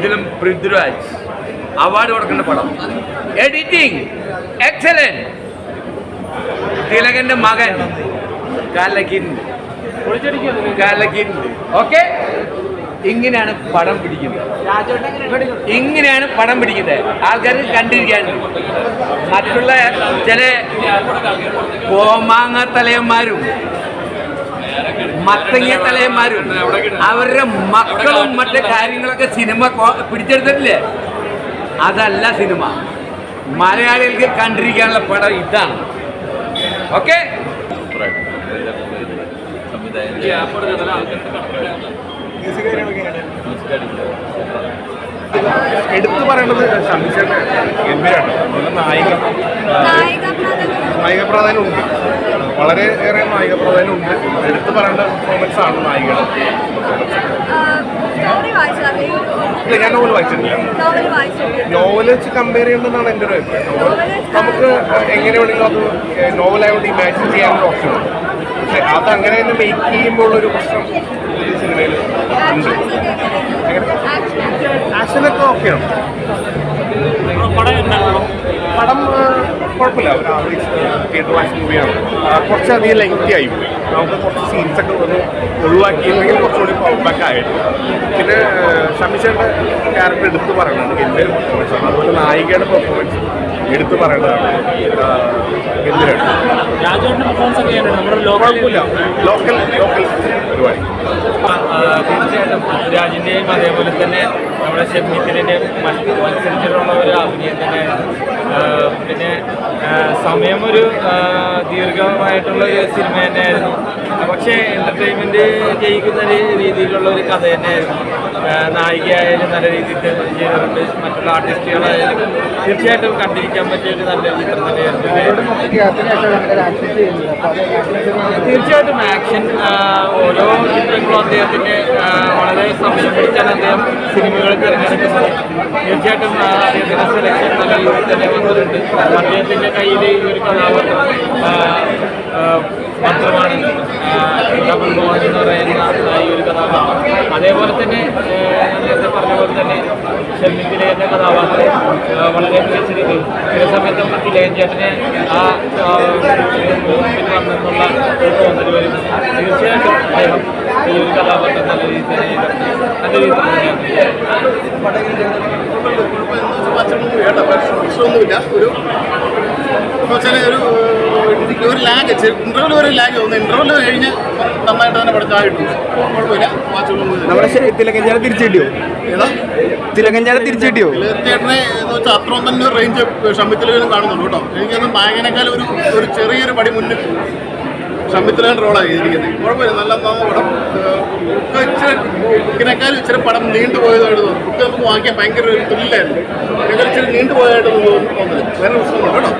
Film Prithviraj award കൊടുക്കേണ്ട പടം. Editing excellent. തിലകന്റെ മകൻ കലക്കിണ്ട്. ഓക്കെ, ഇങ്ങനെയാണ് പടം പിടിക്കുന്നത്. ആൾക്കാർക്ക് കണ്ടിരിക്കാനുണ്ട്. മറ്റുള്ള ചില കോമാങ്ങ തലയന്മാരും മത്തങ്ങ തലയന്മാരും അവരുടെ മക്കളും മറ്റു കാര്യങ്ങളൊക്കെ സിനിമ പിടിച്ചെടുത്തിട്ടില്ലേ? അതല്ല സിനിമ. മലയാളികൾക്ക് കണ്ടിരിക്കാനുള്ള പടം ഇതാണ്. ഓക്കെ, എടുത്തു പറയേണ്ടത് ഷംമിച്ചേട്ടൻ ഗംഭീരമാണ്. നായിക പ്രാധാന്യം ഉണ്ട്, വളരെയേറെ നായിക പ്രാധാന്യം ഉണ്ട്. എടുത്തു പറയേണ്ട പെർഫോമൻസ് ആണ് നായികയുടെ പെർഫോമൻസ്. ഇല്ല, ഞാൻ നോവൽ വായിച്ചിട്ടില്ല. നോവൽ വെച്ച് കമ്പയർ ചെയ്യേണ്ടതെന്നാണ് എൻ്റെ ഒരു അഭിപ്രായം. നമുക്ക് എങ്ങനെ വേണമെങ്കിലും അത് നോവലായതുകൊണ്ട് ഇമാജിൻ ചെയ്യാനൊരു ഓപ്ഷൻ ഉണ്ട്. പക്ഷെ അതങ്ങനെ തന്നെ മേക്ക് ചെയ്യുമ്പോൾ ഒരു പ്രശ്നം ഈ സിനിമയിൽ ഉണ്ട്. ആക്ഷനൊക്കെ ഓക്കെയാണ്. പടം കുഴപ്പമില്ല, ഒരു ആവറേജ് തിയേറ്റർ വാച്ച് മൂവിയാണ്. കുറച്ചധികം ലെങ്തി ആയിപ്പോയി. നമുക്ക് കുറച്ച് സീൻസൊക്കെ ഒന്ന് ഒഴിവാക്കിയില്ലെങ്കിൽ കുറച്ചുകൂടി പവർബാക്ക് ആയിരുന്നു. പിന്നെ ഷമിച്ചേൻ്റെ ക്യാരക്ടർ എടുത്ത് പറയുന്നുണ്ട്, ഗംഭീര പെർഫോമൻസാണ്. അതുപോലെ നായികയുടെ പെർഫോമൻസ് എടുത്ത് പറയേണ്ടതാണ്. കുഴപ്പമില്ല, ലോക്കൽ പരിപാടി. തീർച്ചയായിട്ടും പൃഥ്വിരാജിൻ്റെയും അതേപോലെ തന്നെ നമ്മുടെ ഷെമിത്തിൻ്റെയും മത്സരിച്ചിട്ടുള്ള ഒരു അഭിനയം തന്നെയായിരുന്നു. പിന്നെ സമയം ഒരു ദീർഘമായിട്ടുള്ള ഒരു സിനിമ തന്നെയായിരുന്നു. പക്ഷേ എൻ്റർടൈൻമെൻറ്റ് ജയിക്കുന്ന രീതിയിലുള്ള ഒരു കഥ തന്നെയായിരുന്നു. നായികയായാലും നല്ല രീതിയിൽ ചെയ്തിട്ടുണ്ട്. മറ്റുള്ള ആർട്ടിസ്റ്റുകളായാലും തീർച്ചയായിട്ടും കണ്ടിരിക്കാൻ പറ്റിയ ഒരു നല്ല ചിത്രം തന്നെയായിരുന്നു. തീർച്ചയായിട്ടും ആക്ഷൻ ഓരോ ചിത്രങ്ങളും അദ്ദേഹത്തിൻ്റെ വളരെ സമയം പിടിച്ചാണ് അദ്ദേഹം സിനിമകൾ തിരഞ്ഞെടുക്കുന്നത്. തീർച്ചയായിട്ടും അദ്ദേഹത്തിൻ്റെ സെലക്ഷൻ നല്ല രീതിയിൽ തന്നെ വന്നിട്ടുണ്ട്. അദ്ദേഹത്തിൻ്റെ കയ്യിൽ ഈ ഒരു കഥാപാത്രം മാത്രമാണ് ഡബിൾ മോഹൻ എന്ന് പറയുന്ന ഈ ഒരു കഥാപാത്രം. അതേപോലെ തന്നെ നേരത്തെ പറഞ്ഞ പോലെ തന്നെ ഷെമിത്തിലെ എന്ന കഥാപാത്രം വളരെ മികച്ച രീതിയിൽ ചില സമയത്ത് നമുക്ക് തിലകൻ ചേട്ടനെ ആ വന്നെന്നുള്ള തോന്നൽ വരുന്നു. തീർച്ചയായിട്ടും അദ്ദേഹം ഈ ഒരു കഥാപാത്രം നല്ല രീതിയിൽ തന്നെ നല്ല രീതിയിൽ ഒരു ലാഗ് ഇന്റർവ്യൂ വരെ ലാഗ് തോന്നുന്നു. ഇന്റർവ്യൂ കഴിഞ്ഞ് നന്നായിട്ട് തന്നെ പഠിച്ചായിട്ടുണ്ട്. കുഴപ്പമില്ല. നമ്മുടെ തിലകഞ്ചേട്ടനെ തിരിച്ചിട്ടിയോ? ഏതാ തിലകഞ്ചേട്ടനെ തിരിച്ചിട്ടിയോ? തിലകഞ്ചേട്ടനെ എന്ന് വെച്ചാൽ അത്രയും തന്നെ ഒരു റേഞ്ച് ഷമ്മിത്തിലും കാണുന്നുണ്ട് കേട്ടോ. എനിക്കത് നായകനേക്കാൾ ഒരു ചെറിയൊരു പടി മുന്നിൽ ഷമ്മിത്തിലാണ് റോളാണ് ചെയ്തിരിക്കുന്നത്. കുഴപ്പമില്ല, നല്ല പടം. ബുക്കിനേക്കാളും ഇച്ചിരി പടം നീണ്ടുപോയതായിട്ട് തോന്നുന്നു. ബുക്ക് നമുക്ക് വാങ്ങിക്കാൻ ഭയങ്കര ഒരു ത്രില്ലായിരുന്നു. ഇച്ചിരി നീണ്ടുപോയതായിട്ട് തോന്നുന്നത് വേറെ പ്രശ്നമുണ്ട് കേട്ടോ.